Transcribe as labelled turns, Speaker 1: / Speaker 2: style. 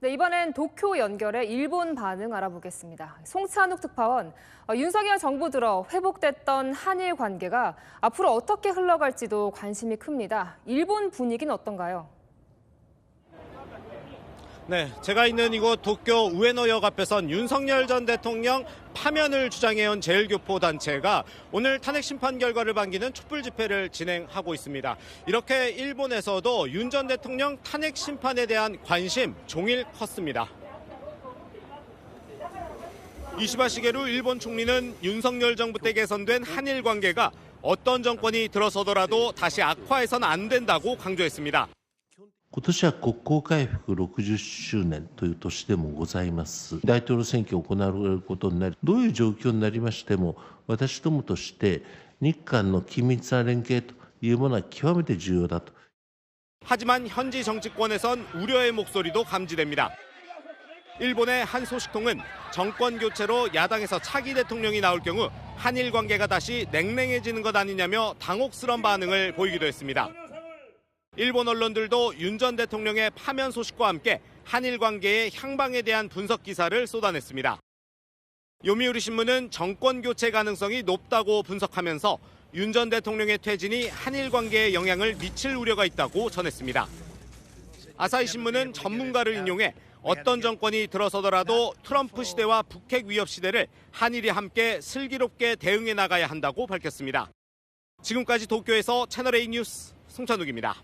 Speaker 1: 네, 이번엔 도쿄 연결해 일본 반응 알아보겠습니다. 송찬욱 특파원, 윤석열 정부 들어 회복됐던 한일 관계가 앞으로 어떻게 흘러갈지도 관심이 큽니다. 일본 분위기는 어떤가요?
Speaker 2: 네, 제가 있는 이곳 도쿄 우에노역 앞에선 윤석열 전 대통령 파면을 주장해온 제일교포 단체가 오늘 탄핵 심판 결과를 반기는 촛불 집회를 진행하고 있습니다. 이렇게 일본에서도 윤 전 대통령 탄핵 심판에 대한 관심 종일 컸습니다. 이시바 시게루 일본 총리는 윤석열 정부 때 개선된 한일 관계가 어떤 정권이 들어서더라도 다시 악화해서는 안 된다고 강조했습니다.
Speaker 3: 今年は国交回復60周年という年でもございます。大統領選挙を行われることになり、どういう状況になりましても、私どもとして日韓の緊密な連携というものは極めて重要だと。
Speaker 2: 하지만 현지 정치권에선 우려의 목소리도 감지됩니다. 일본의 한 소식통은 정권 교체로 야당에서 차기 대통령이 나올 경우 한일 관계가 다시 냉랭해지는 것 아니냐며 당혹스러운 반응을 보이기도 했습니다. 일본 언론들도 윤 전 대통령의 파면 소식과 함께 한일 관계의 향방에 대한 분석 기사를 쏟아냈습니다. 요미우리 신문은 정권 교체 가능성이 높다고 분석하면서 윤 전 대통령의 퇴진이 한일 관계에 영향을 미칠 우려가 있다고 전했습니다. 아사히 신문은 전문가를 인용해 어떤 정권이 들어서더라도 트럼프 시대와 북핵 위협 시대를 한일이 함께 슬기롭게 대응해 나가야 한다고 밝혔습니다. 지금까지 도쿄에서 채널A 뉴스 송찬욱입니다.